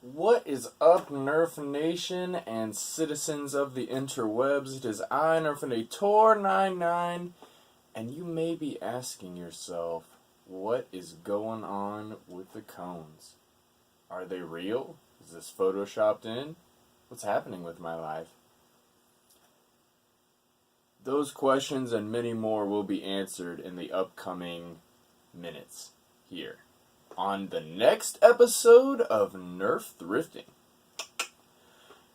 What is up, Nerf Nation and citizens of the interwebs? It is I, Nerfinator99, and you may be asking yourself, what is going on with the cones? Are they real? Is this photoshopped in? What's happening with my life? Those questions and many more will be answered in the upcoming minutes here on the next episode of Nerf Thrifting.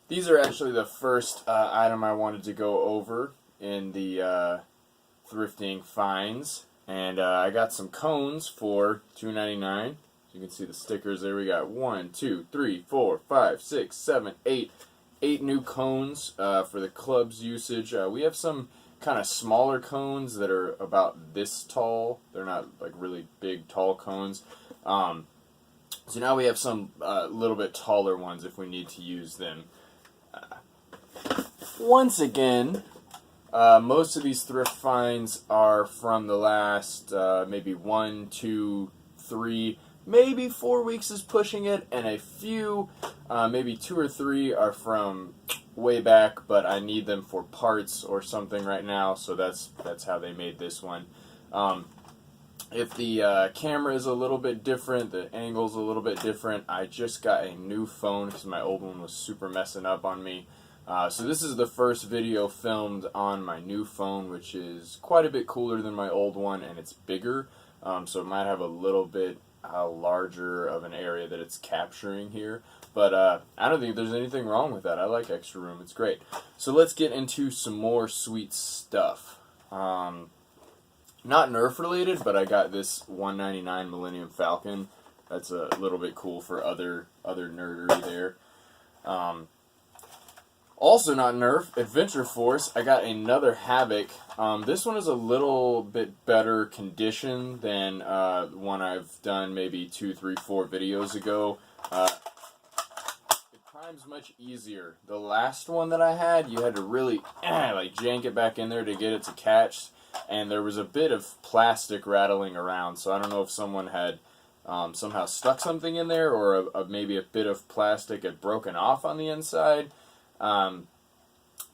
These are actually the first item I wanted to go over in the thrifting finds, and I got some cones for $2.99. You can see the stickers there. We got 1, 2, 3, 4, 5, 6, 7, 8 new cones for the club's usage. We have some kind of smaller cones that are about this tall. They're not like really big, tall cones. So now we have some little bit taller ones if we need to use them. Once again, most of these thrift finds are from the last maybe 1, 2, 3, maybe 4 weeks is pushing it, and a few, maybe 2 or 3 are from way back, but I need them for parts or something right now, so that's how they made this one. If the camera is a little bit different, the angle's a little bit different, I just got a new phone because my old one was super messing up on me. So this is the first video filmed on my new phone, which is quite a bit cooler than my old one, and it's bigger, so it might have a little bit larger of an area that it's capturing here. But I don't think there's anything wrong with that. I like extra room. It's great. So let's get into some more sweet stuff. Not Nerf related, but I got this $1.99 Millennium Falcon. That's a little bit cool for other nerdery there. Also not Nerf, Adventure Force. I got another Havoc. This one is a little bit better condition than one I've done maybe 2, 3, 4 videos ago. It primes much easier. The last one that I had, you had to really like jank it back in there to get it to catch. And there was a bit of plastic rattling around, so I don't know if someone had somehow stuck something in there, or maybe a bit of plastic had broken off on the inside. But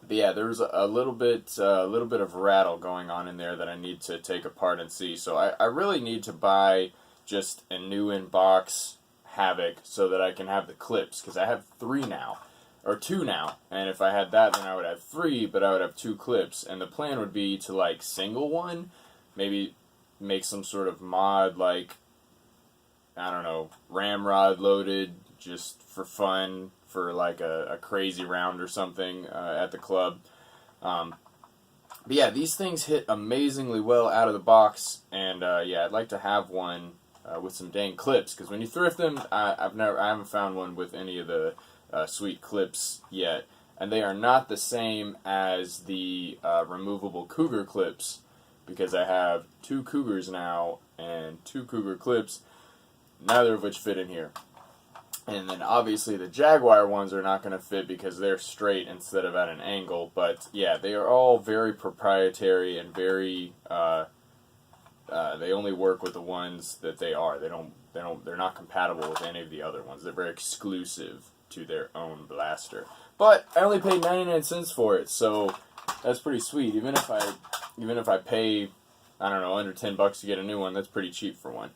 yeah, there was a little bit of rattle going on in there that I need to take apart and see. So I really need to buy just a new in-box Havoc so that I can have the clips, because I have 3 now. Or 2 now, and if I had that, then I would have 3, but I would have 2 clips, and the plan would be to, like, single one, maybe make some sort of mod, like, I don't know, ramrod loaded, just for fun, for, like, a crazy round or something at the club. But yeah, these things hit amazingly well out of the box, and yeah, I'd like to have one with some dang clips, because when you thrift them, I haven't found one with any of the sweet clips yet, and they are not the same as the removable Cougar clips, because I have 2 Cougars now and 2 Cougar clips, neither of which fit in here. And then obviously the Jaguar ones are not going to fit because they're straight instead of at an angle, but yeah, they are all very proprietary and very they only work with the ones that they are. They're not compatible with any of the other ones. They're very exclusive to their own blaster. But I only paid 99 cents for it, so that's pretty sweet. Even if I pay, I don't know, under $10 to get a new one, that's pretty cheap for one.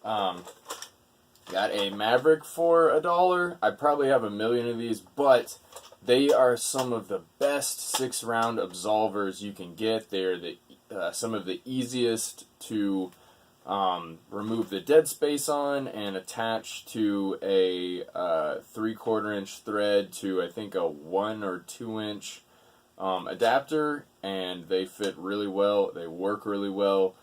Got a Maverick for $1. I probably have a million of these, but they are some of the best 6-round absolvers you can get. They're some of the easiest to remove the dead space on and attach to a 3/4 inch thread to, I think, a 1 or 2 inch adapter, and they fit really well. They work really well.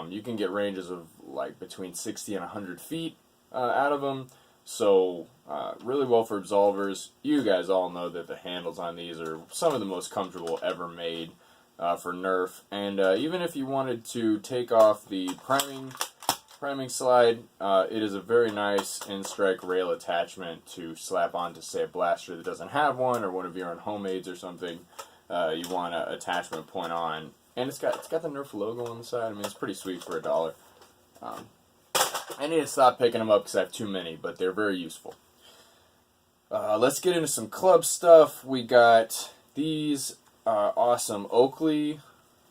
You can get ranges of like between 60 and 100 feet out of them, so really well for absolvers. You guys all know that the handles on these are some of the most comfortable ever made for Nerf, and even if you wanted to take off the priming slide, it is a very nice in-strike rail attachment to slap onto, say, a blaster that doesn't have one, or one of your own homemades or something. You want an attachment point on, and it's got the Nerf logo on the side. I mean, it's pretty sweet for $1. I need to stop picking them up because I have too many, but they're very useful. Let's get into some club stuff. We got these awesome Oakley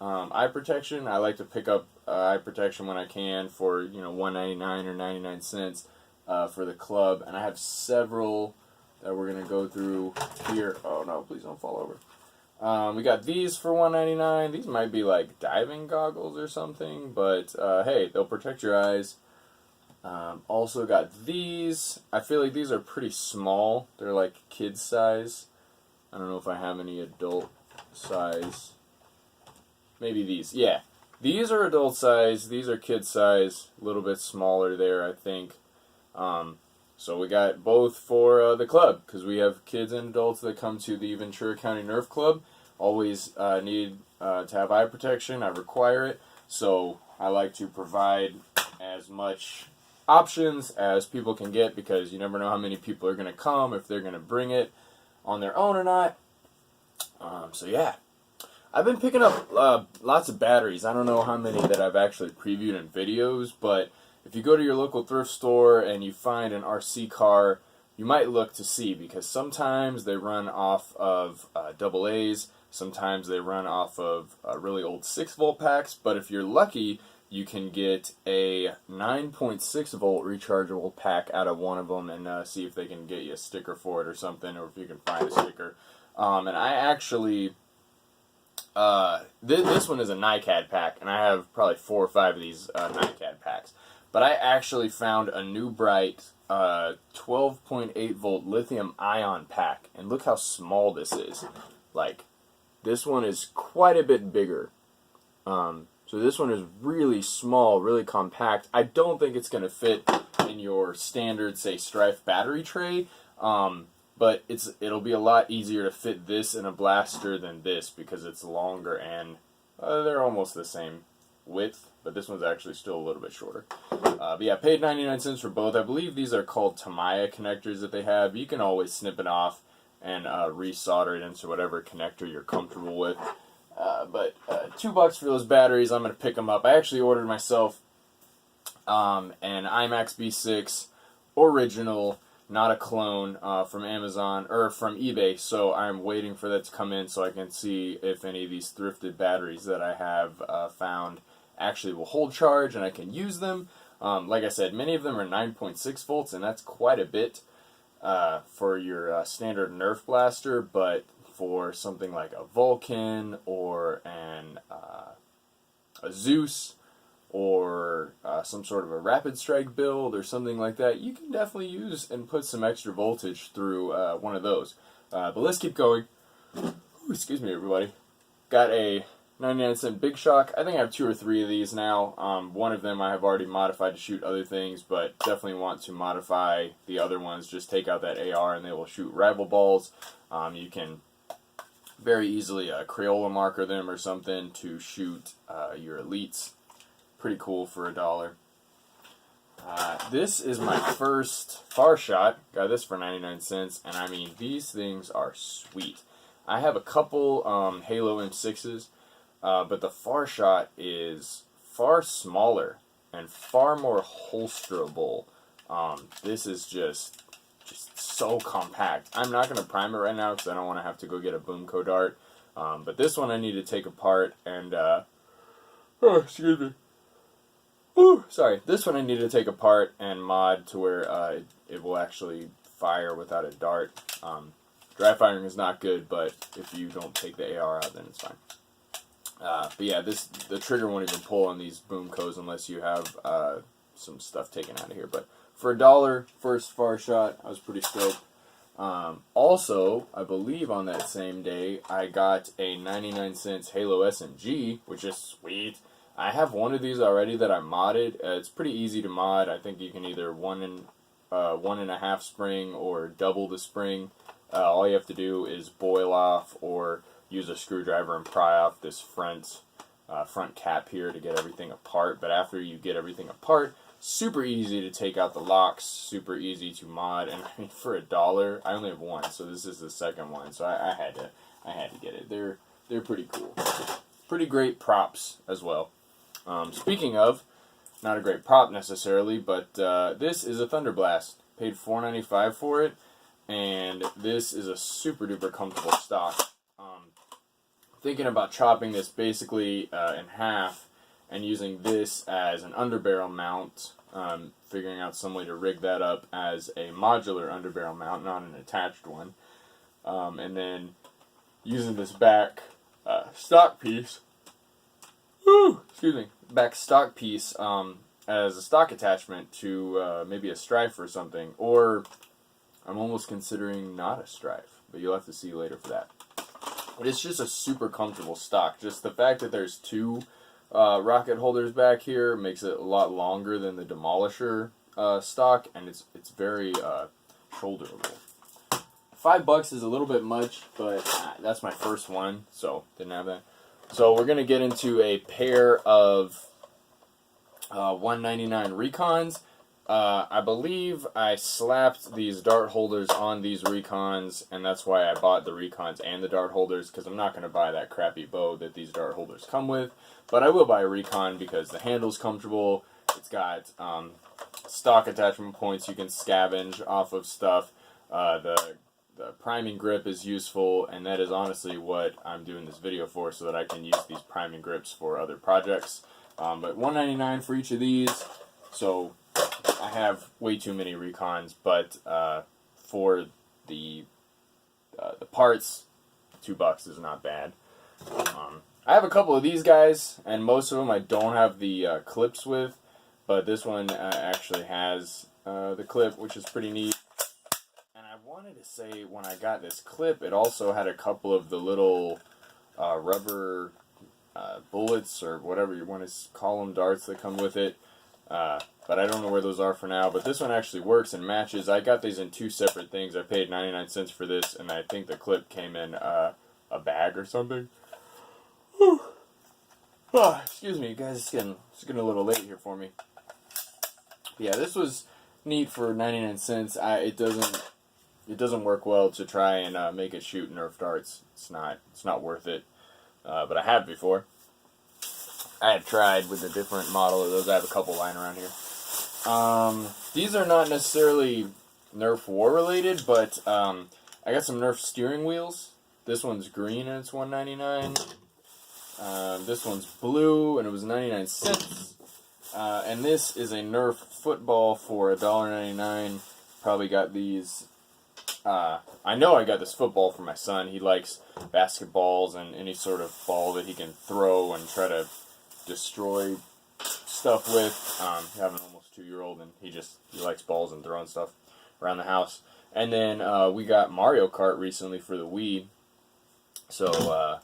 eye protection. I like to pick up eye protection when I can for $1.99 or 99 cents for the club, and I have several that we're gonna go through here. Oh no, please don't fall over. We got these for $1.99. These might be like diving goggles or something, but hey, they'll protect your eyes. Also got these. I feel like these are pretty small. They're like kid size. I don't know if I have any adult size. Maybe these. Yeah. These are adult size. These are kid size. A little bit smaller there, I think. So we got both for the club, because we have kids and adults that come to the Ventura County Nerf Club. Always need to have eye protection. I require it. So I like to provide as much options as people can get, because you never know how many people are going to come, if they're going to bring it on their own or not. So yeah. I've been picking up lots of batteries. I don't know how many that I've actually previewed in videos, but if you go to your local thrift store and you find an RC car, you might look to see, because sometimes they run off of AA's, sometimes they run off of really old 6-volt packs, but if you're lucky, you can get a 9.6 volt rechargeable pack out of one of them and see if they can get you a sticker for it or something, or if you can find a sticker. And I actually... this one is a NiCad pack, and I have probably 4 or 5 of these NiCad packs. But I actually found a new bright 12.8 volt lithium ion pack, and look how small this is. Like, this one is quite a bit bigger. So this one is really small, really compact. I don't think it's going to fit in your standard, say, Strife battery tray. But it'll be a lot easier to fit this in a blaster than this, because it's longer, and they're almost the same width, but this one's actually still a little bit shorter. But yeah, paid 99 cents for both. I believe these are called Tamiya connectors that they have. You can always snip it off and resolder it into whatever connector you're comfortable with. But $2 for those batteries. I'm going to pick them up. I actually ordered myself an IMAX B6 original, not a clone, from Amazon or from eBay, so I'm waiting for that to come in so I can see if any of these thrifted batteries that I have found actually will hold charge and I can use them. Like I said, many of them are 9.6 volts, and that's quite a bit for your standard Nerf blaster, but for something like a Vulcan or a Zeus, or some sort of a rapid strike build or something like that, you can definitely use and put some extra voltage through one of those. But let's keep going. Ooh, excuse me, everybody. Got a 99-cent Big Shock. I think I have 2 or 3 of these now. One of them I have already modified to shoot other things, but definitely want to modify the other ones. Just take out that AR and they will shoot rival balls. You can very easily Crayola marker them or something to shoot your elites. Pretty cool for $1. This is my first Far Shot. Got this for 99 cents, and I mean, these things are sweet. I have a couple Halo M6s, but the Far Shot is far smaller and far more holsterable. This is just so compact. I'm not going to prime it right now because I don't want to have to go get a BOOMco dart. But this one I need to take apart and... oh, excuse me. Ooh, sorry. This one I need to take apart and mod to where it will actually fire without a dart. Dry firing is not good, but if you don't take the AR out, then it's fine. But yeah, the trigger won't even pull on these BOOMcos unless you have some stuff taken out of here. But for $1, first Far Shot, I was pretty stoked. Also, I believe on that same day, I got a 99 cents Halo SMG, which is sweet. I have one of these already that I modded. It's pretty easy to mod. I think you can either 1.5 spring or double the spring. All you have to do is boil off or use a screwdriver and pry off this front cap here to get everything apart. But after you get everything apart, super easy to take out the locks, super easy to mod. And I mean, for $1, I only have one, so this is the second one. So I had to get it. They're pretty cool. Pretty great props as well. Speaking of, not a great prop necessarily, but this is a Thunder Blast. Paid $4.95 for it, and this is a super duper comfortable stock. Thinking about chopping this basically in half and using this as an underbarrel mount, figuring out some way to rig that up as a modular underbarrel mount, not an attached one, and then using this back stock piece, back stock piece as a stock attachment to maybe a strife or something, or I'm almost considering not a strife, but you'll have to see later for that. But it's just a super comfortable stock. Just the fact that there's two rocket holders back here makes it a lot longer than the Demolisher stock, and it's very shoulderable. $5 is a little bit much, but that's my first one, so didn't have that. So we're gonna get into a pair of 199 Recons. I believe I slapped these dart holders on these Recons, and that's why I bought the Recons and the dart holders, because I'm not going to buy that crappy bow that these dart holders come with. But I will buy a Recon because the handle's comfortable. It's got stock attachment points you can scavenge off of stuff. The priming grip is useful, and that is honestly what I'm doing this video for, so that I can use these priming grips for other projects. But $199 for each of these, so I have way too many Recons, but for the parts, $2 is not bad. I have a couple of these guys, and most of them I don't have the clips with, but this one actually has the clip, which is pretty neat. And I wanted to say, when I got this clip, it also had a couple of the little rubber bullets, or whatever you want to call them, darts that come with it. But I don't know where those are for now. But this one actually works and matches. I got these in two separate things. I paid 99 cents for this, and I think the clip came in a bag or something. Oh, excuse me, guys. It's getting a little late here for me. Yeah, this was neat for 99 cents. It doesn't work well to try and make it shoot Nerf darts. It's not worth it. But I have before. I have tried with a different model of those. I have a couple lying around here. These are not necessarily Nerf War related, but I got some Nerf steering wheels. This one's green and it's $1.99. This one's blue and it was 99 cents. And this is a Nerf football for $1.99. Probably got these. I know I got this football for my son. He likes basketballs and any sort of ball that he can throw and try to destroy stuff with. I have an almost 2-year-old, and he likes balls and throwing stuff around the house. And then we got Mario Kart recently for the Wii. So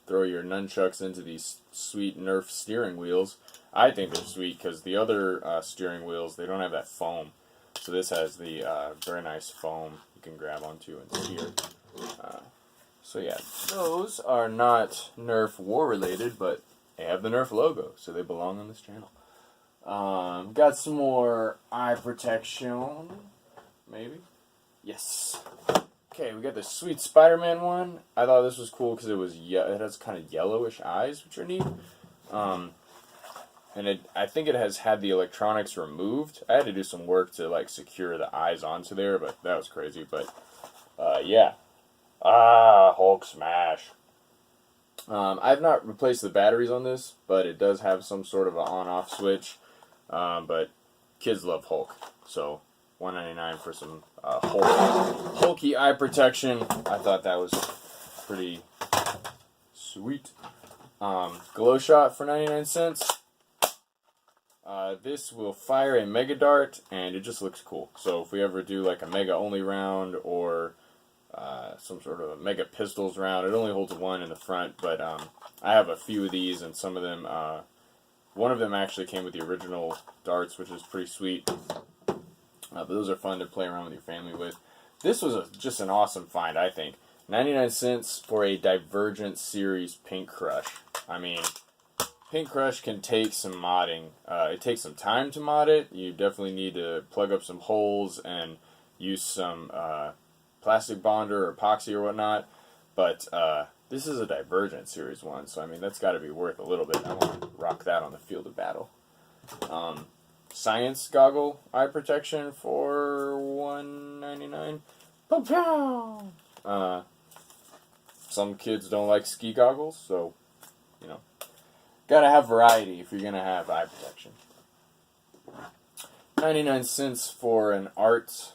throw your nunchucks into these sweet Nerf steering wheels. I think they're sweet because the other steering wheels, they don't have that foam. So this has the very nice foam you can grab onto and steer. So yeah, those are not Nerf War related, but they have the Nerf logo, so they belong on this channel. Got some more eye protection, maybe? Yes. Okay, we got this sweet Spider-Man one. I thought this was cool because it has kind of yellowish eyes, which are neat. And I think it has had the electronics removed. I had to do some work to like secure the eyes onto there, but that was crazy. But yeah. Hulk smash. I've not replaced the batteries on this, but it does have some sort of an on-off switch. But kids love Hulk, so $1.99 for some Hulky eye protection. I thought that was pretty sweet. Glow shot for 99 cents. This will fire a Mega Dart, and it just looks cool. So if we ever do like a Mega only round or some sort of a Mega Pistols round, it only holds one in the front, but I have a few of these, and some of them, one of them actually came with the original darts, which is pretty sweet. But those are fun to play around with your family with. This was just an awesome find, I think. 99 cents for a Divergent Series Pink Crush. I mean, Pink Crush can take some modding. It takes some time to mod it. You definitely need to plug up some holes and use some plastic bonder or epoxy or whatnot. But this is a Divergent Series one, so I mean, that's got to be worth a little bit. I want to rock that on the field of battle. Science goggle eye protection for $1.99. Pow! Some kids don't like ski goggles, so, you know, gotta have variety if you're gonna have eye protection. 99 cents for an art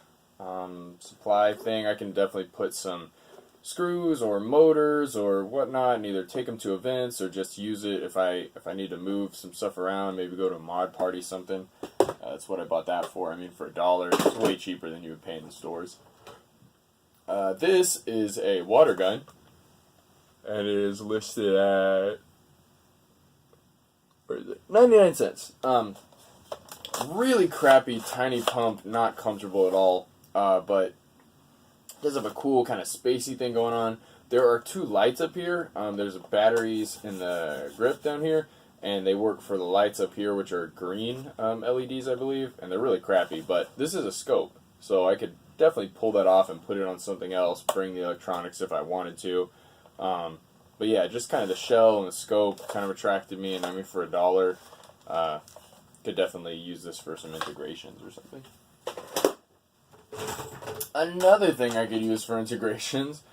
supply thing. I can definitely put some screws or motors or whatnot and either take them to events or just use it if I need to move some stuff around, maybe go to a mod party, something. That's what I bought that for. I mean, for $1, it's way cheaper than you would pay in the stores. This is a water gun, and it is listed at, where is it? 99 cents. Really crappy, tiny pump, not comfortable at all, but it does have a cool kind of spacey thing going on. There are 2 lights up here. There's batteries in the grip down here, and they work for the lights up here, which are green LEDs, I believe, and they're really crappy, but this is a scope, so I could definitely pull that off and put it on something else, bring the electronics if I wanted to. But yeah, just kind of the shell and the scope kind of attracted me, and I mean, for $1, could definitely use this for some integrations or something. Another thing I could use for integrations,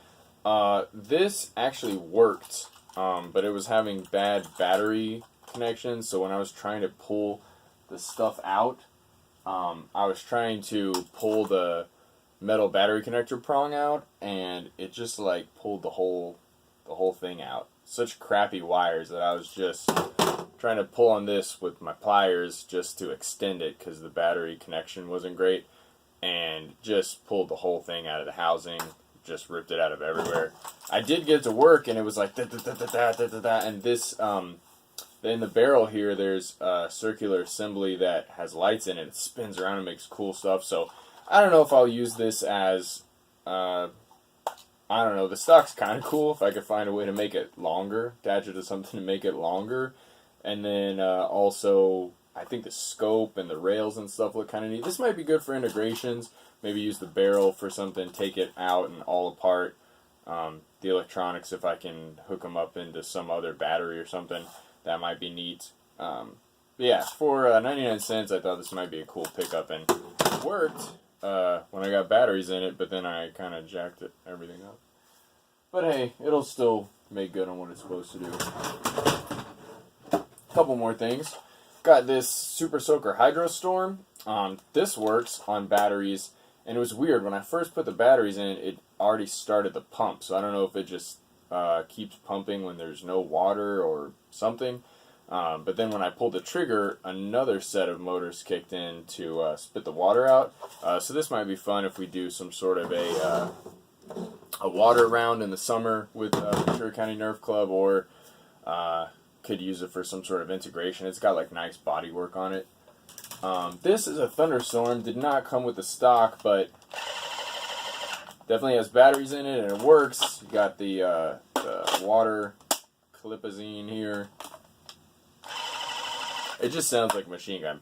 this actually worked, but it was having bad battery connections, so when I was trying to pull the stuff out, I was trying to pull the metal battery connector prong out, and it just like pulled the whole thing out. Such crappy wires that I was just trying to pull on this with my pliers just to extend it because the battery connection wasn't great, and just pulled the whole thing out of the housing, just ripped it out of everywhere. I did get it to work, and it was like da-da-da-da-da-da-da, and this in the barrel here there's a circular assembly that has lights in it. It spins around and makes cool stuff. So I don't know if I'll use this as I don't know, the stock's kind of cool. If I could find a way to make it longer, attach it to something to make it longer. And then also, I think the scope and the rails and stuff look kind of neat. This might be good for integrations. Maybe use the barrel for something, take it out and all apart. The electronics, if I can hook them up into some other battery or something, that might be neat. But yeah, for 99 cents, I thought this might be a cool pickup, and it worked when I got batteries in it, but then I kind of jacked everything up. But hey, it'll still make good on what it's supposed to do. Couple more things. Got this Super Soaker Hydro Storm. This works on batteries, and it was weird. When I first put the batteries in, it already started the pump, so I don't know if it just keeps pumping when there's no water or something. But then when I pulled the trigger, another set of motors kicked in to spit the water out. So this might be fun if we do some sort of a water round in the summer with Ventura County Nerf Club, or could use it for some sort of integration. It's got like nice body work on it. This is a Thunderstorm. Did not come with the stock, but definitely has batteries in it and it works. You got the water clipazine here. It just sounds like a machine gun.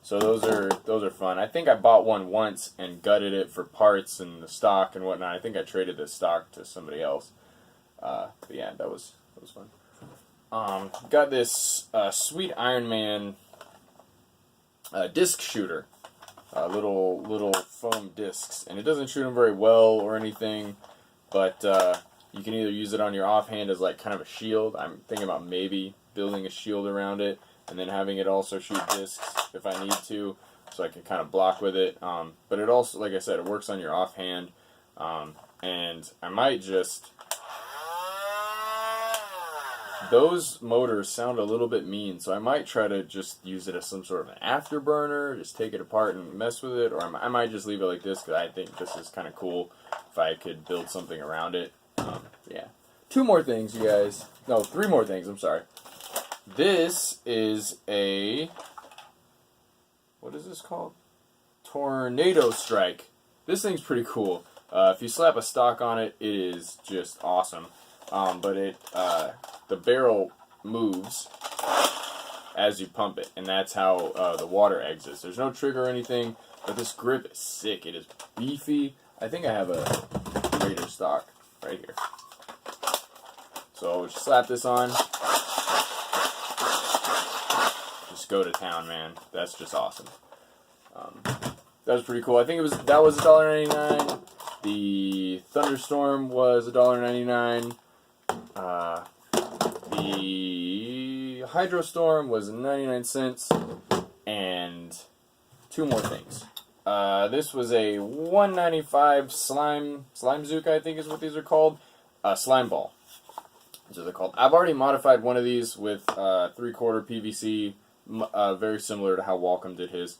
So those are fun. I think I bought one once and gutted it for parts and the stock and whatnot. I think I traded the stock to somebody else. But yeah, that was fun. Got this sweet Iron Man disc shooter. Little foam discs, and it doesn't shoot them very well or anything, but you can either use it on your offhand as like kind of a shield. I'm thinking about maybe building a shield around it and then having it also shoot discs if I need to, so I can kind of block with it. But it also, like I said, it works on your offhand, and I might just... Those motors sound a little bit mean, so I might try to just use it as some sort of an afterburner, just take it apart and mess with it, or I might just leave it like this, because I think this is kind of cool if I could build something around it. Yeah. 2 more things, you guys. No, 3 more things, I'm sorry. This is a... What is this called? Tornado Strike. This thing's pretty cool. If you slap a stock on it, it is just awesome. But it... the barrel moves as you pump it, and that's how the water exits. There's no trigger or anything, but this grip is sick. It is beefy. I think I have a greater stock right here. So just slap this on. Just go to town, man. That's just awesome. that was pretty cool. I think that was $1.99. The Thunderstorm was $1.99. The Hydrostorm was 99 cents. And two more things. This was a $1.95 Slimezook, I think is what these are called. Slime ball. That's what they're called. I've already modified one of these with 3/4 PVC, very similar to how Wacom did his.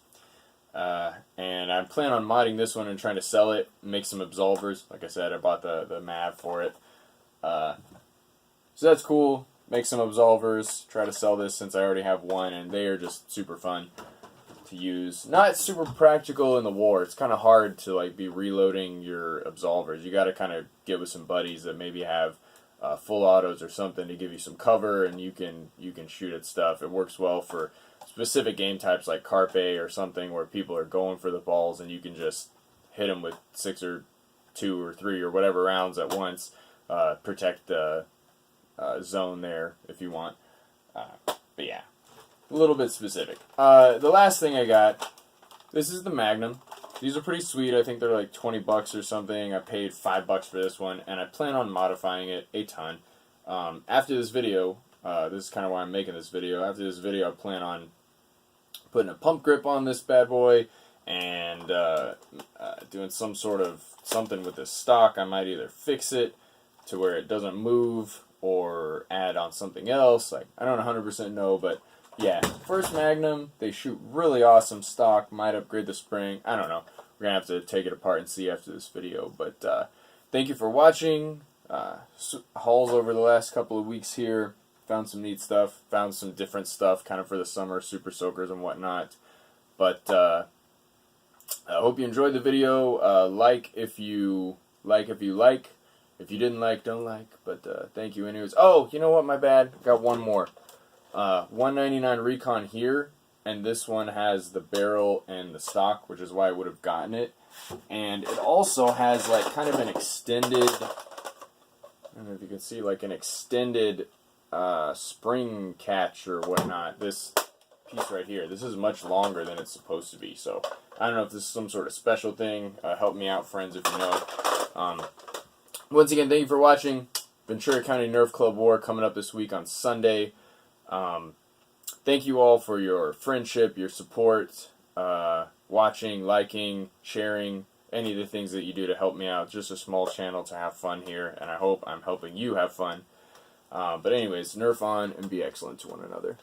And I plan on modding this one and trying to sell it, make some absolvers. Like I said, I bought the MAV for it. So that's cool. Make some absolvers, try to sell this since I already have one, and they are just super fun to use. Not super practical in the war. It's kind of hard to like be reloading your absolvers. You got to kind of get with some buddies that maybe have full autos or something to give you some cover, and you can shoot at stuff. It works well for specific game types like Carpe or something where people are going for the balls, and you can just hit them with 6 or 2 or 3 or whatever rounds at once. Protect the zone there if you want. But yeah, a little bit specific. The last thing I got, this is the Magnum. These are pretty sweet. I think they're like 20 bucks or something. I paid $5 for this one, and I plan on modifying it a ton. After this video, this is kind of why I'm making this video. After this video, I plan on putting a pump grip on this bad boy and doing some sort of something with this stock. I might either fix it to where it doesn't move or add on something else. Like, I don't 100% know, but yeah, first Magnum, they shoot really awesome stock. Might upgrade the spring. I don't know. We're going to have to take it apart and see after this video. But thank you for watching. Hauls over the last couple of weeks here. Found some neat stuff. Found some different stuff kind of for the summer, super soakers and whatnot. But I hope you enjoyed the video. Like if you like. If you didn't like, don't like. But thank you anyways. Oh, you know what? My bad. Got one more. $1.99 Recon here, and this one has the barrel and the stock, which is why I would have gotten it. And it also has like kind of an extended, I don't know if you can see, like an extended spring catch or whatnot. This piece right here, this is much longer than it's supposed to be. So I don't know if this is some sort of special thing. Help me out, friends, if you know. Once again, thank you for watching. Ventura County Nerf Club War coming up this week on Sunday. Thank you all for your friendship, your support, watching, liking, sharing, any of the things that you do to help me out. Just a small channel to have fun here, and I hope I'm helping you have fun. But anyways, Nerf on and be excellent to one another.